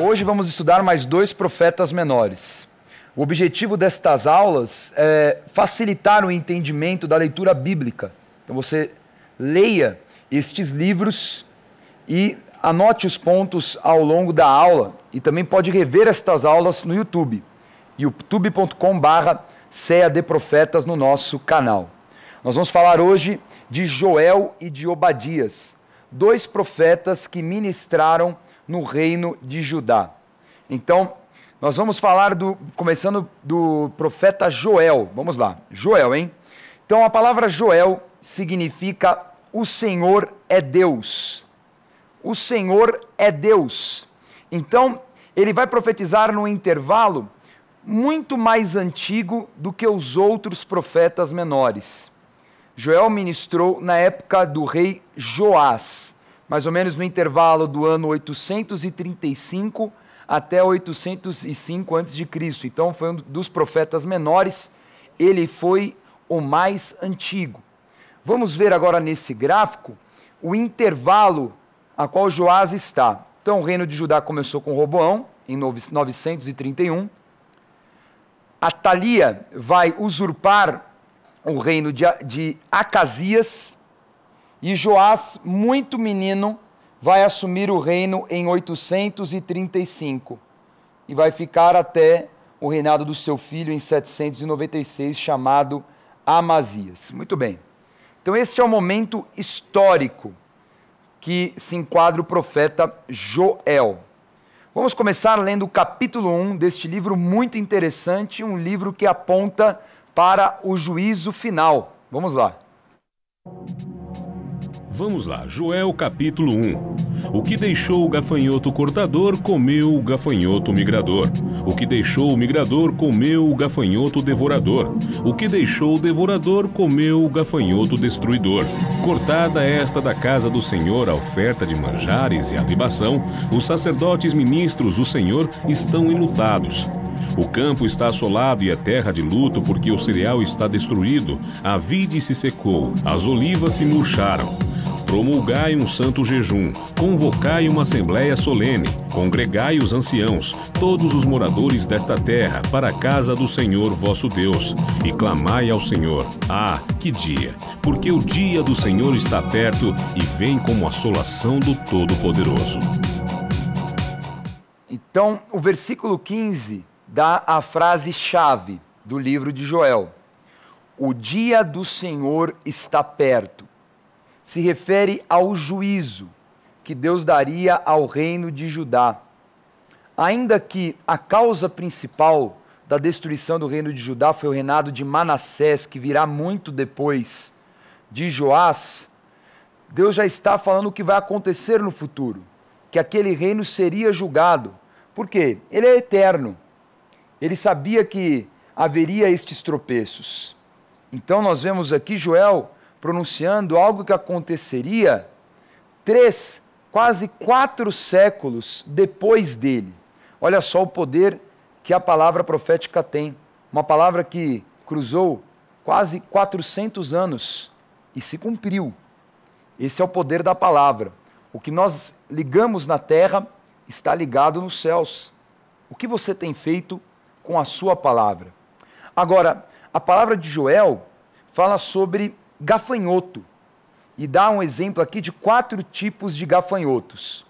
Hoje vamos estudar mais 2 profetas menores. O objetivo destas aulas é facilitar o entendimento da leitura bíblica. Então você leia estes livros e anote os pontos ao longo da aula e também pode rever estas aulas no YouTube, youtube.com/CEAD Profetas no nosso canal. Nós vamos falar hoje de Joel e de Obadias, 2 profetas que ministraram no reino de Judá. Então, nós vamos falar começando do profeta Joel. Vamos lá, Joel, hein? Então, a palavra Joel significa o Senhor é Deus. O Senhor é Deus. Então, ele vai profetizar num intervalo muito mais antigo do que os outros profetas menores. Joel ministrou na época do rei Joás, mais ou menos no intervalo do ano 835 até 805 a.C. Então foi um dos profetas menores, ele foi o mais antigo. Vamos ver agora nesse gráfico o intervalo a qual Joás está. Então o reino de Judá começou com Roboão, em 931. Atalia vai usurpar o reino de Acasias, e Joás, muito menino, vai assumir o reino em 835 e vai ficar até o reinado do seu filho em 796, chamado Amazias. Muito bem. Então este é o momento histórico que se enquadra o profeta Joel. Vamos começar lendo o capítulo 1 deste livro muito interessante, um livro que aponta para o juízo final. Vamos lá. Vamos lá, Joel capítulo 1. O que deixou o gafanhoto cortador, comeu o gafanhoto migrador. O que deixou o migrador, comeu o gafanhoto devorador. O que deixou o devorador, comeu o gafanhoto destruidor. Cortada esta da casa do Senhor a oferta de manjares e a libação, os sacerdotes ministros do Senhor estão enlutados. O campo está assolado e a terra de luto, porque o cereal está destruído, a vide se secou, as olivas se murcharam. Promulgai um santo jejum, convocai uma assembleia solene, congregai os anciãos, todos os moradores desta terra, para a casa do Senhor vosso Deus, e clamai ao Senhor. Ah, que dia! Porque o dia do Senhor está perto e vem como assolação do Todo-Poderoso. Então, o versículo 15 dá a frase-chave do livro de Joel. O dia do Senhor está perto. Se refere ao juízo que Deus daria ao reino de Judá. Ainda que a causa principal da destruição do reino de Judá foi o reinado de Manassés, que virá muito depois de Joás, Deus já está falando o que vai acontecer no futuro, que aquele reino seria julgado. Por quê? Ele é eterno. Ele sabia que haveria estes tropeços. Então nós vemos aqui Joel pronunciando algo que aconteceria 3, quase 4 séculos depois dele. Olha só o poder que a palavra profética tem. Uma palavra que cruzou quase 400 anos e se cumpriu. Esse é o poder da palavra. O que nós ligamos na terra está ligado nos céus. O que você tem feito com a sua palavra? Agora, a palavra de Joel fala sobre gafanhoto e dá um exemplo aqui de 4 tipos de gafanhotos.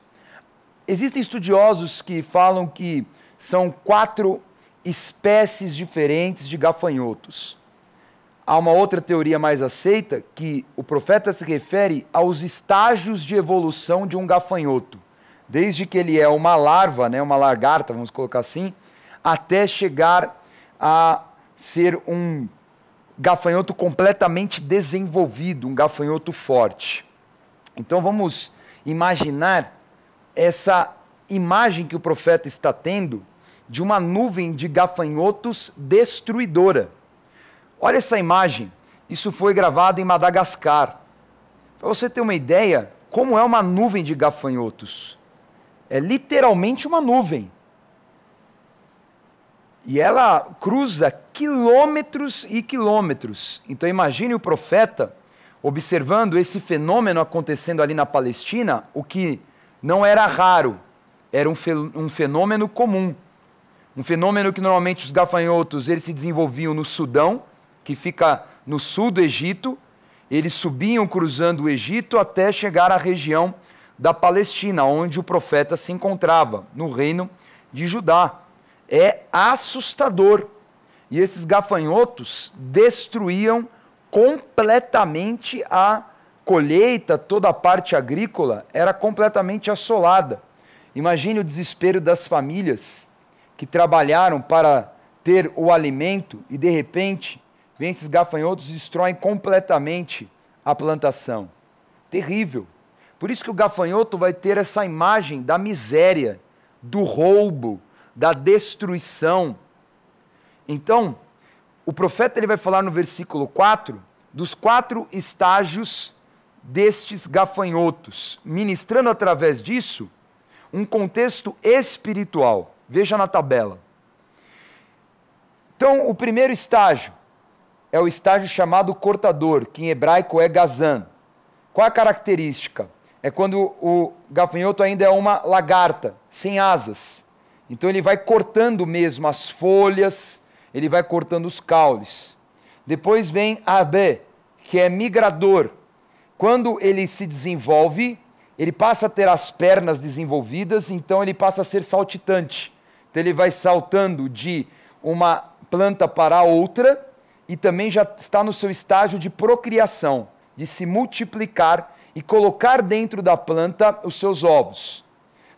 Existem estudiosos que falam que são 4 espécies diferentes de gafanhotos. Há uma outra teoria mais aceita que o profeta se refere aos estágios de evolução de um gafanhoto, desde que ele é uma larva, né, uma lagarta, vamos colocar assim, até chegar a ser um gafanhoto completamente desenvolvido, um gafanhoto forte. Então vamos imaginar essa imagem que o profeta está tendo de uma nuvem de gafanhotos destruidora. Olha essa imagem, isso foi gravado em Madagascar. Para você ter uma ideia, como é uma nuvem de gafanhotos. É literalmente uma nuvem. E ela cruza quilômetros e quilômetros. Então imagine o profeta observando esse fenômeno acontecendo ali na Palestina, o que não era raro. era um fenômeno comum. Um fenômeno que normalmente os gafanhotos eles se desenvolviam no Sudão, que fica no sul do Egito. Eles subiam cruzando o Egito até chegar à região da Palestina, onde o profeta se encontrava, no reino de Judá. É assustador. E esses gafanhotos destruíam completamente a colheita, toda a parte agrícola era completamente assolada. Imagine o desespero das famílias que trabalharam para ter o alimento e de repente vem esses gafanhotos e destroem completamente a plantação. Terrível. Por isso que o gafanhoto vai ter essa imagem da miséria, do roubo, da destruição. Então, o profeta ele vai falar no versículo 4 dos 4 estágios destes gafanhotos, ministrando através disso um contexto espiritual. Veja na tabela. Então, o primeiro estágio é o estágio chamado cortador, que em hebraico é gazan. Qual a característica? É quando o gafanhoto ainda é uma lagarta, sem asas. Então ele vai cortando mesmo as folhas, ele vai cortando os caules. Depois vem Arbe, que é migrador. Quando ele se desenvolve, ele passa a ter as pernas desenvolvidas, então ele passa a ser saltitante. Então ele vai saltando de uma planta para outra e também já está no seu estágio de procriação, de se multiplicar e colocar dentro da planta os seus ovos.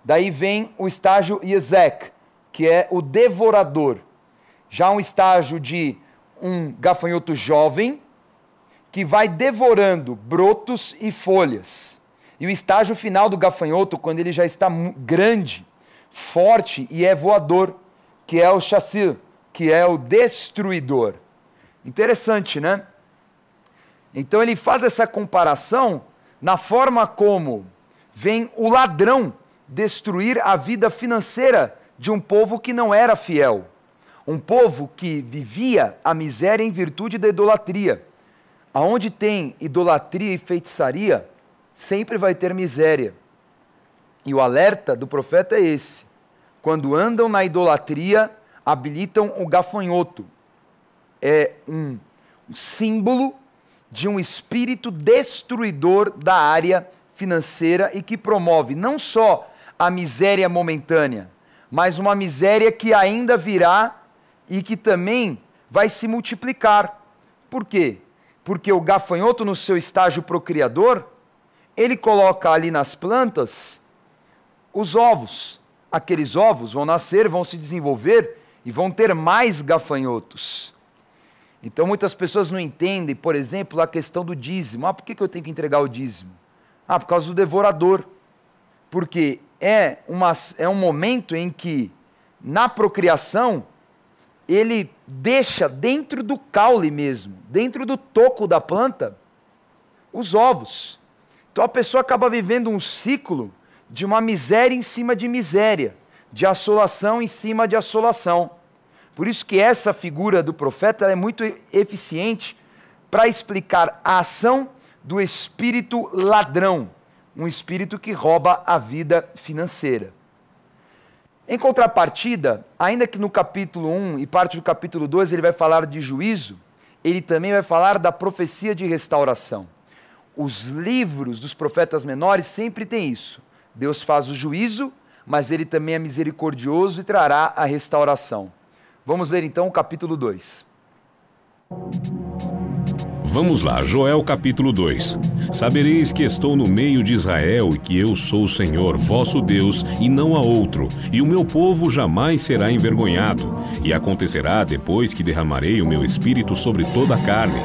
Daí vem o estágio Yezek, que é o devorador. Já um estágio de um gafanhoto jovem, que vai devorando brotos e folhas. E o estágio final do gafanhoto, quando ele já está grande, forte e é voador, que é o chassir, que é o destruidor. Interessante, né? Então ele faz essa comparação na forma como vem o ladrão destruir a vida financeira de um povo que não era fiel. Um povo que vivia a miséria em virtude da idolatria. Aonde tem idolatria e feitiçaria, sempre vai ter miséria. E o alerta do profeta é esse. Quando andam na idolatria, habilitam o gafanhoto. É um símbolo de um espírito destruidor da área financeira e que promove não só a miséria momentânea, mas uma miséria que ainda virá e que também vai se multiplicar. Por quê? Porque o gafanhoto, no seu estágio procriador, ele coloca ali nas plantas os ovos. Aqueles ovos vão nascer, vão se desenvolver e vão ter mais gafanhotos. Então muitas pessoas não entendem, por exemplo, a questão do dízimo. Por que eu tenho que entregar o dízimo? Por causa do devorador. Porque é um momento em que, na procriação, ele deixa dentro do caule mesmo, dentro do toco da planta, os ovos. Então a pessoa acaba vivendo um ciclo de uma miséria em cima de miséria, de assolação em cima de assolação. Por isso que essa figura do profeta é muito eficiente para explicar a ação do espírito ladrão, um espírito que rouba a vida financeira. Em contrapartida, ainda que no capítulo 1 e parte do capítulo 2 ele vai falar de juízo, ele também vai falar da profecia de restauração. Os livros dos profetas menores sempre têm isso. Deus faz o juízo, mas ele também é misericordioso e trará a restauração. Vamos ler então o capítulo 2. Vamos lá, Joel capítulo 2. Sabereis que estou no meio de Israel e que eu sou o Senhor, vosso Deus, e não há outro, e o meu povo jamais será envergonhado. E acontecerá depois que derramarei o meu espírito sobre toda a carne.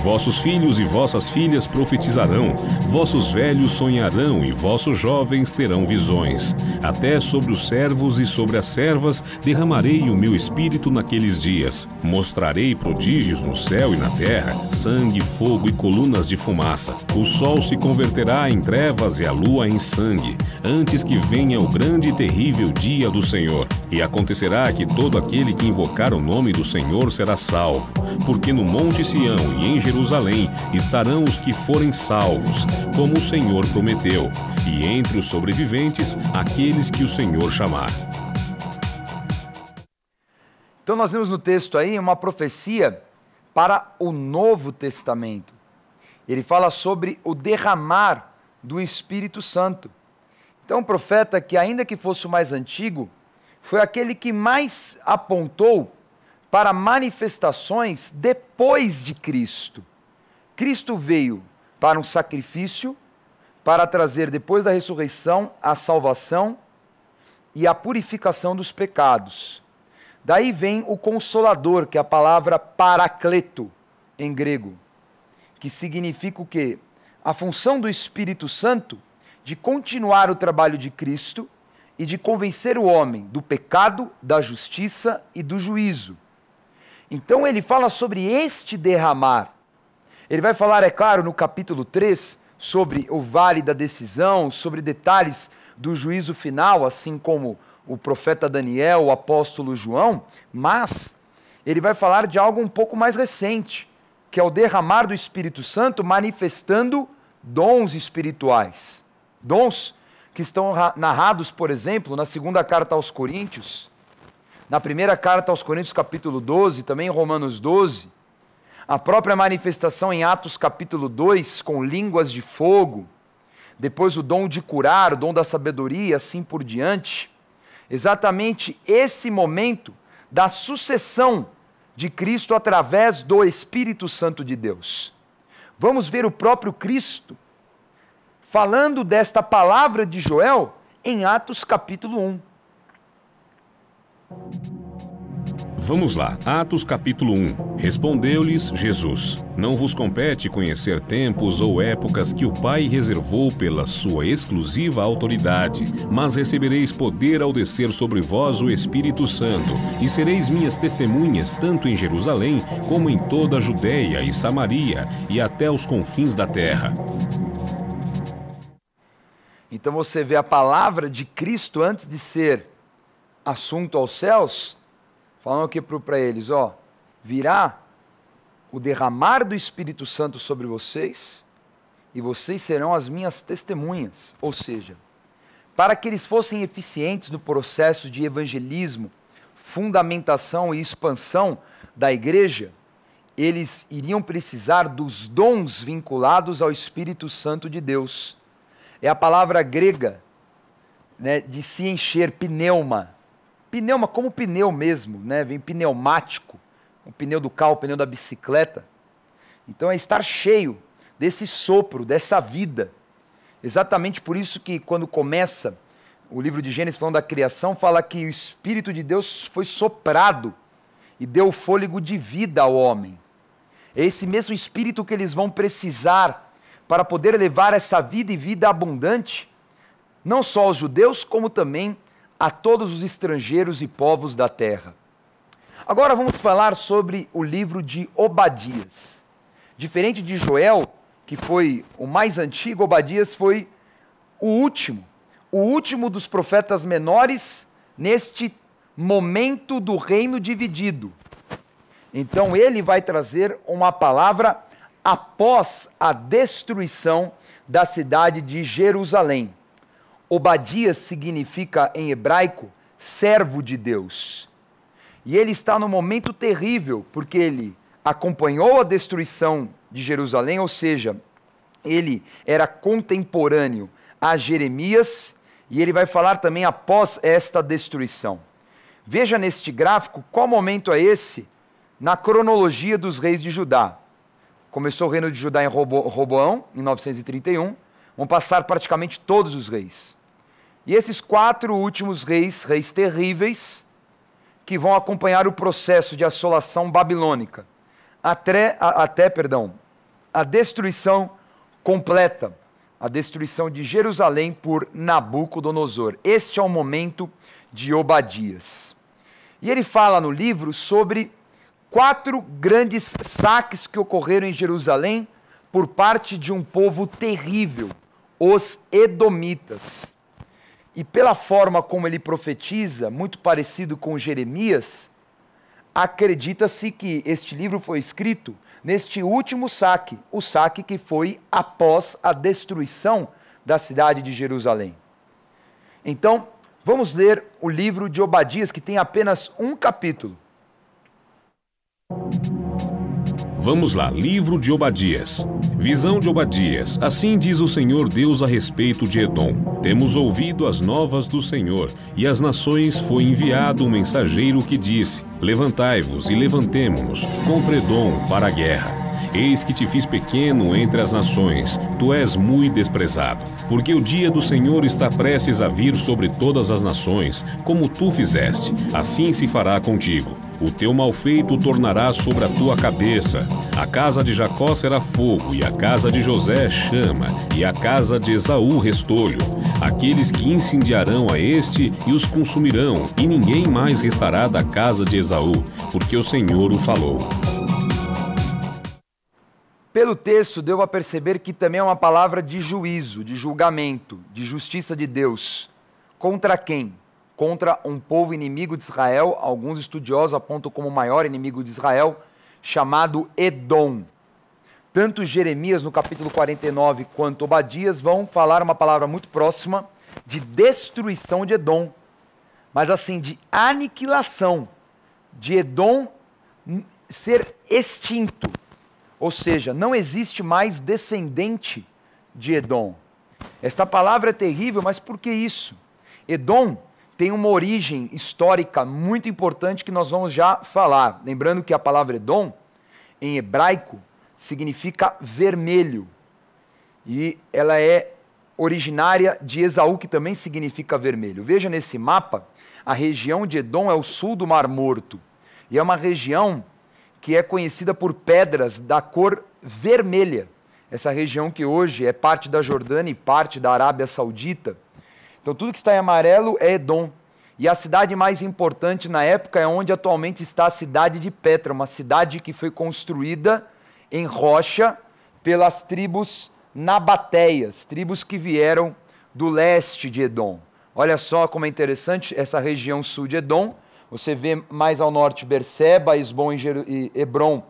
Vossos filhos e vossas filhas profetizarão, vossos velhos sonharão e vossos jovens terão visões. Até sobre os servos e sobre as servas derramarei o meu espírito naqueles dias. Mostrarei prodígios no céu e na terra, sangue sangue, fogo e colunas de fumaça. O sol se converterá em trevas e a lua em sangue, antes que venha o grande e terrível dia do Senhor. E acontecerá que todo aquele que invocar o nome do Senhor será salvo, porque no Monte Sião e em Jerusalém estarão os que forem salvos, como o Senhor prometeu, e entre os sobreviventes, aqueles que o Senhor chamar. Então nós vemos no texto aí uma profecia para o Novo Testamento. Ele fala sobre o derramar do Espírito Santo. Então o profeta, que ainda que fosse o mais antigo, foi aquele que mais apontou para manifestações depois de Cristo. Cristo veio para um sacrifício, para trazer depois da ressurreição a salvação e a purificação dos pecados. Daí vem o Consolador, que é a palavra paracleto em grego, que significa o quê? A função do Espírito Santo de continuar o trabalho de Cristo e de convencer o homem do pecado, da justiça e do juízo. Então ele fala sobre este derramar. Ele vai falar, é claro, no capítulo 3, sobre o vale da decisão, sobre detalhes do juízo final, assim como o profeta Daniel, o apóstolo João, mas ele vai falar de algo um pouco mais recente, que é o derramar do Espírito Santo manifestando dons espirituais. Dons que estão narrados, por exemplo, na segunda carta aos Coríntios, na primeira carta aos Coríntios, capítulo 12, também em Romanos 12, a própria manifestação em Atos, capítulo 2, com línguas de fogo, depois o dom de curar, o dom da sabedoria, assim por diante. Exatamente esse momento da sucessão de Cristo através do Espírito Santo de Deus. Vamos ver o próprio Cristo falando desta palavra de Joel em Atos capítulo 1. Vamos lá, Atos capítulo 1. Respondeu-lhes Jesus: Não vos compete conhecer tempos ou épocas que o Pai reservou pela sua exclusiva autoridade, mas recebereis poder ao descer sobre vós o Espírito Santo, e sereis minhas testemunhas tanto em Jerusalém como em toda a Judéia e Samaria e até os confins da terra. Então você vê a palavra de Cristo antes de ser assunto aos céus, falando aqui para eles, virá o derramar do Espírito Santo sobre vocês e vocês serão as minhas testemunhas. Ou seja, para que eles fossem eficientes no processo de evangelismo, fundamentação e expansão da igreja, eles iriam precisar dos dons vinculados ao Espírito Santo de Deus. É a palavra grega, né, de se encher, pneuma. Pneuma como pneu mesmo, né? Vem pneumático, o pneu do carro, o pneu da bicicleta. Então é estar cheio desse sopro, dessa vida. Exatamente por isso que quando começa o livro de Gênesis falando da criação, fala que o Espírito de Deus foi soprado e deu fôlego de vida ao homem. É esse mesmo Espírito que eles vão precisar para poder levar essa vida e vida abundante, não só aos judeus, como também a todos os estrangeiros e povos da terra. Agora vamos falar sobre o livro de Obadias. Diferente de Joel, que foi o mais antigo, Obadias foi o último dos profetas menores neste momento do reino dividido. Então ele vai trazer uma palavra após a destruição da cidade de Jerusalém. Obadias significa em hebraico servo de Deus. E ele está num momento terrível, porque ele acompanhou a destruição de Jerusalém, ou seja, ele era contemporâneo a Jeremias, e ele vai falar também após esta destruição. Veja neste gráfico qual momento é esse na cronologia dos reis de Judá. Começou o reino de Judá em Roboão, em 931, vão passar praticamente todos os reis. E esses 4 últimos reis, reis terríveis, que vão acompanhar o processo de assolação babilônica, até a destruição completa, a destruição de Jerusalém por Nabucodonosor. Este é o momento de Obadias. E ele fala no livro sobre 4 grandes saques que ocorreram em Jerusalém por parte de um povo terrível, os Edomitas. E pela forma como ele profetiza, muito parecido com Jeremias, acredita-se que este livro foi escrito neste último saque, o saque que foi após a destruição da cidade de Jerusalém. Então, vamos ler o livro de Obadias, que tem apenas um capítulo. Vamos lá, livro de Obadias. Visão de Obadias. Assim diz o Senhor Deus a respeito de Edom. Temos ouvido as novas do Senhor, e às nações foi enviado um mensageiro que disse: levantai-vos e levantemo-nos contra Edom para a guerra. Eis que te fiz pequeno entre as nações, tu és muito desprezado. Porque o dia do Senhor está prestes a vir sobre todas as nações, como tu fizeste, assim se fará contigo. O teu malfeito tornará sobre a tua cabeça. A casa de Jacó será fogo, e a casa de José chama, e a casa de Esaú restolho. Aqueles que incendiarão a este e os consumirão, e ninguém mais restará da casa de Esaú, porque o Senhor o falou. Pelo texto, deu a perceber que também é uma palavra de juízo, de julgamento, de justiça de Deus. Contra quem? Contra um povo inimigo de Israel, alguns estudiosos apontam como o maior inimigo de Israel, chamado Edom. Tanto Jeremias, no capítulo 49, quanto Obadias vão falar uma palavra muito próxima de destruição de Edom, mas assim, de aniquilação, de Edom ser extinto. Ou seja, não existe mais descendente de Edom. Esta palavra é terrível, mas por que isso? Edom tem uma origem histórica muito importante que nós vamos já falar. Lembrando que a palavra Edom, em hebraico, significa vermelho. E ela é originária de Esaú, que também significa vermelho. Veja nesse mapa, a região de Edom é o sul do Mar Morto. E é uma região que é conhecida por pedras da cor vermelha. Essa região que hoje é parte da Jordânia e parte da Arábia Saudita. Então tudo que está em amarelo é Edom. E a cidade mais importante na época é onde atualmente está a cidade de Petra, uma cidade que foi construída em rocha pelas tribos nabateias, tribos que vieram do leste de Edom. Olha só como é interessante essa região sul de Edom. Você vê mais ao norte Berseba, Hebrom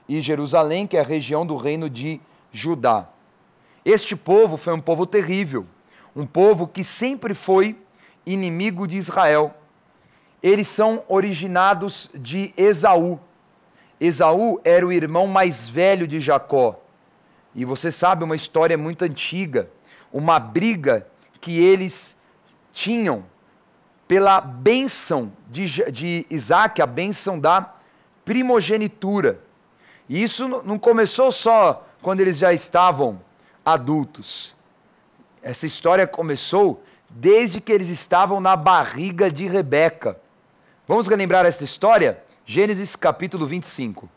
e Jerusalém, que é a região do reino de Judá. Este povo foi um povo terrível, um povo que sempre foi inimigo de Israel. Eles são originados de Esaú. Esaú era o irmão mais velho de Jacó. E você sabe, uma história muito antiga, uma briga que eles tinham pela bênção de Isaac, a bênção da primogenitura. E isso não começou só quando eles já estavam adultos. Essa história começou desde que eles estavam na barriga de Rebeca. Vamos relembrar essa história? Gênesis capítulo 25.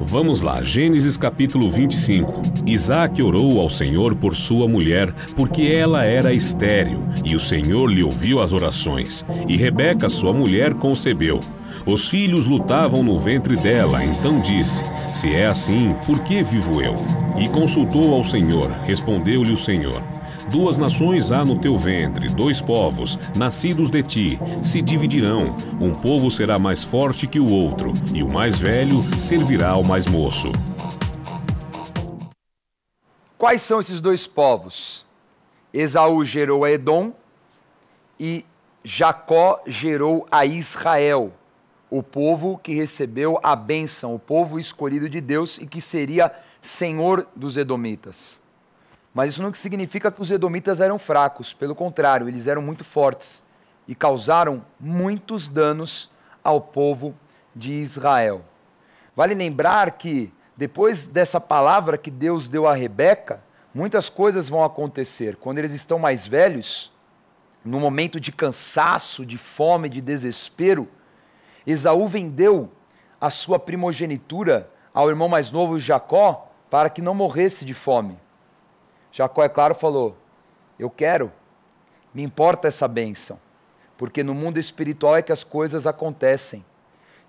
Vamos lá, Gênesis capítulo 25. Isaac orou ao Senhor por sua mulher, porque ela era estéril, e o Senhor lhe ouviu as orações. E Rebeca, sua mulher, concebeu. Os filhos lutavam no ventre dela, então disse: se é assim, por que vivo eu? E consultou ao Senhor, respondeu-lhe o Senhor: 2 nações há no teu ventre, 2 povos, nascidos de ti, se dividirão. Um povo será mais forte que o outro, e o mais velho servirá ao mais moço. Quais são esses 2 povos? Esaú gerou a Edom e Jacó gerou a Israel, o povo que recebeu a bênção, o povo escolhido de Deus e que seria senhor dos edomitas. Mas isso não significa que os edomitas eram fracos, pelo contrário, eles eram muito fortes e causaram muitos danos ao povo de Israel. Vale lembrar que depois dessa palavra que Deus deu a Rebeca, muitas coisas vão acontecer. Quando eles estão mais velhos, no momento de cansaço, de fome, de desespero, Esaú vendeu a sua primogenitura ao irmão mais novo Jacó para que não morresse de fome. Jacó, é claro, falou: eu quero, me importa essa bênção, porque no mundo espiritual é que as coisas acontecem.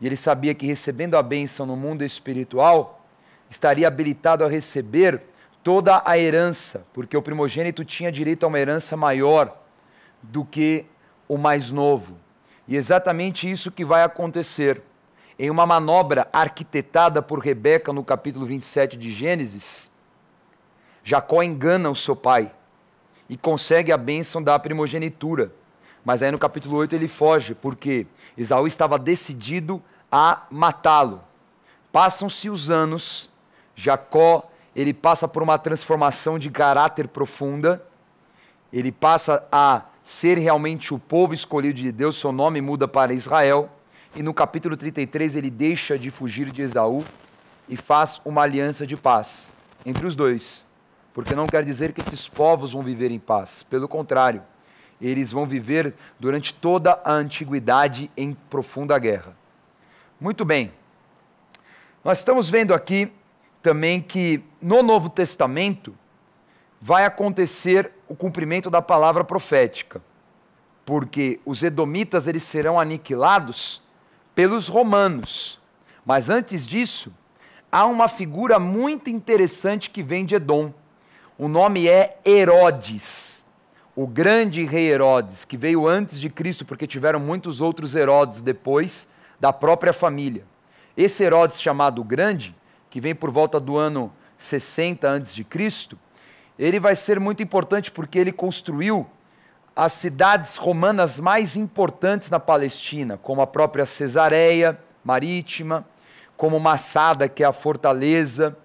e ele sabia que recebendo a bênção no mundo espiritual, estaria habilitado a receber toda a herança, porque o primogênito tinha direito a uma herança maior do que o mais novo. E exatamente isso que vai acontecer. Em uma manobra arquitetada por Rebeca no capítulo 27 de Gênesis, Jacó engana o seu pai e consegue a bênção da primogenitura. Mas aí no capítulo 8 ele foge, porque Esaú estava decidido a matá-lo. Passam-se os anos, Jacó ele passa por uma transformação de caráter profunda, ele passa a ser realmente o povo escolhido de Deus, seu nome muda para Israel, e no capítulo 33 ele deixa de fugir de Esaú e faz uma aliança de paz entre os dois, porque não quer dizer que esses povos vão viver em paz, pelo contrário, eles vão viver durante toda a antiguidade em profunda guerra. Muito bem, nós estamos vendo aqui também que no Novo Testamento vai acontecer o cumprimento da palavra profética, porque os edomitas eles serão aniquilados pelos romanos. Mas antes disso, há uma figura muito interessante que vem de Edom. O nome é Herodes, o grande rei Herodes, que veio antes de Cristo, porque tiveram muitos outros Herodes depois da própria família. Esse Herodes chamado Grande, que vem por volta do ano 60 a.C., ele vai ser muito importante porque ele construiu as cidades romanas mais importantes na Palestina, como a própria Cesareia Marítima, como Massada, que é a fortaleza,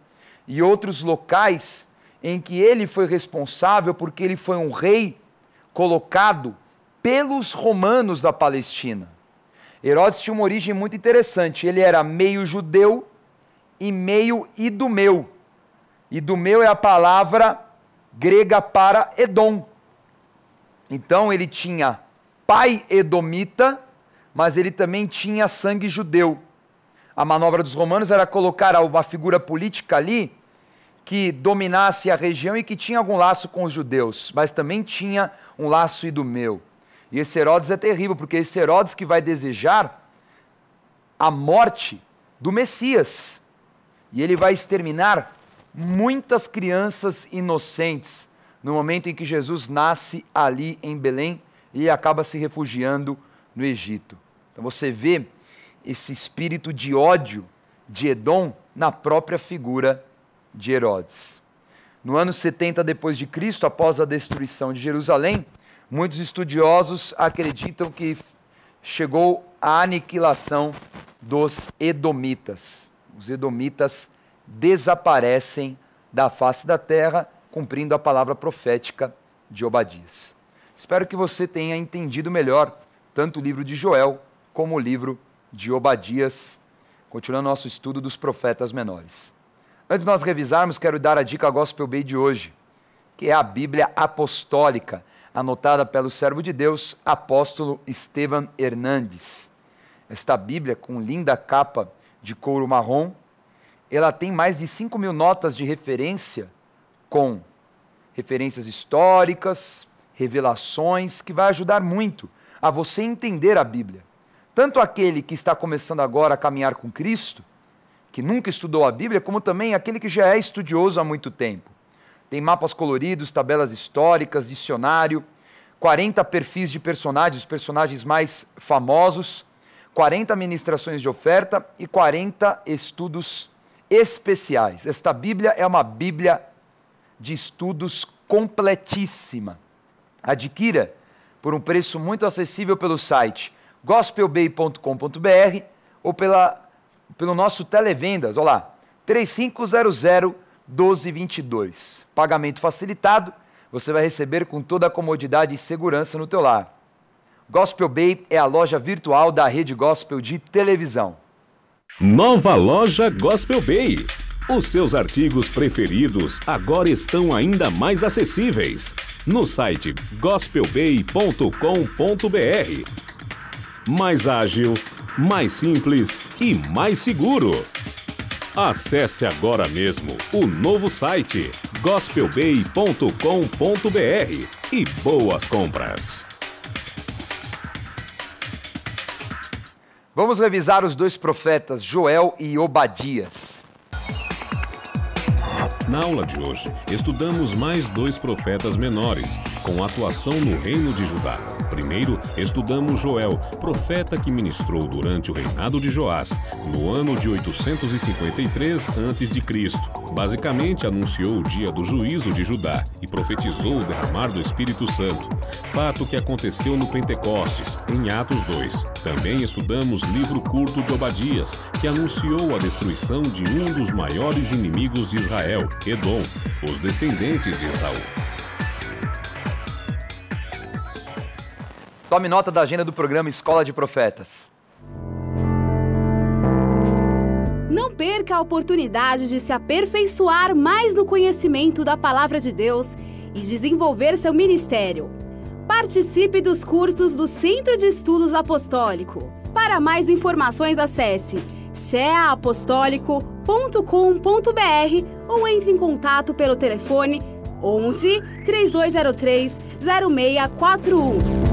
e outros locais em que ele foi responsável porque ele foi um rei colocado pelos romanos da Palestina. Herodes tinha uma origem muito interessante, ele era meio judeu e meio idumeu. Idumeu é a palavra grega para Edom. Então ele tinha pai edomita, mas ele também tinha sangue judeu. A manobra dos romanos era colocar uma figura política ali que dominasse a região e que tinha algum laço com os judeus, mas também tinha um laço idumeu. E esse Herodes é terrível, porque esse Herodes que vai desejar a morte do Messias. E ele vai exterminar muitas crianças inocentes no momento em que Jesus nasce ali em Belém e acaba se refugiando no Egito. Então você vê esse espírito de ódio de Edom na própria figura de Herodes. No ano 70 depois de Cristo, após a destruição de Jerusalém, muitos estudiosos acreditam que chegou a aniquilação dos edomitas. Os edomitas desaparecem da face da terra, cumprindo a palavra profética de Obadias. Espero que você tenha entendido melhor tanto o livro de Joel como o livro de Obadias, continuando nosso estudo dos profetas menores. Antes de nós revisarmos, quero dar a dica Gospel Bay de hoje, que é a Bíblia Apostólica, anotada pelo servo de Deus, apóstolo Estevam Hernandes. Esta Bíblia, com linda capa de couro marrom, ela tem mais de 5.000 notas de referência, com referências históricas, revelações, que vai ajudar muito a você entender a Bíblia. Tanto aquele que está começando agora a caminhar com Cristo, que nunca estudou a Bíblia, como também aquele que já é estudioso há muito tempo. Tem mapas coloridos, tabelas históricas, dicionário, 40 perfis de personagens, os personagens mais famosos, 40 ministrações de oferta e 40 estudos especiais. Esta Bíblia é uma Bíblia de estudos completíssima. Adquira por um preço muito acessível pelo site gospelbay.com.br ou pelo nosso televendas, olha lá, 3500-1222. Pagamento facilitado, você vai receber com toda a comodidade e segurança no teu lar. Gospel Bay é a loja virtual da Rede Gospel de televisão. Nova loja Gospel Bay. Os seus artigos preferidos agora estão ainda mais acessíveis no site gospelbay.com.br. Mais ágil, mais simples e mais seguro. Acesse agora mesmo o novo site gospelbay.com.br e boas compras. Vamos revisar os dois profetas, Joel e Obadias. Na aula de hoje, estudamos mais dois profetas menores, com atuação no reino de Judá. Primeiro, estudamos Joel, profeta que ministrou durante o reinado de Joás, no ano de 853 a.C. Basicamente, anunciou o dia do juízo de Judá e profetizou o derramar do Espírito Santo, fato que aconteceu no Pentecostes, em Atos 2. Também estudamos livro curto de Obadias, que anunciou a destruição de um dos maiores inimigos de Israel, Edom, os descendentes de Esaú. Tome nota da agenda do programa Escola de Profetas. Não perca a oportunidade de se aperfeiçoar mais no conhecimento da Palavra de Deus e desenvolver seu ministério. Participe dos cursos do Centro de Estudos Apostólico. Para mais informações, acesse ceaapostólico.com.br ou entre em contato pelo telefone 11 3203 0641.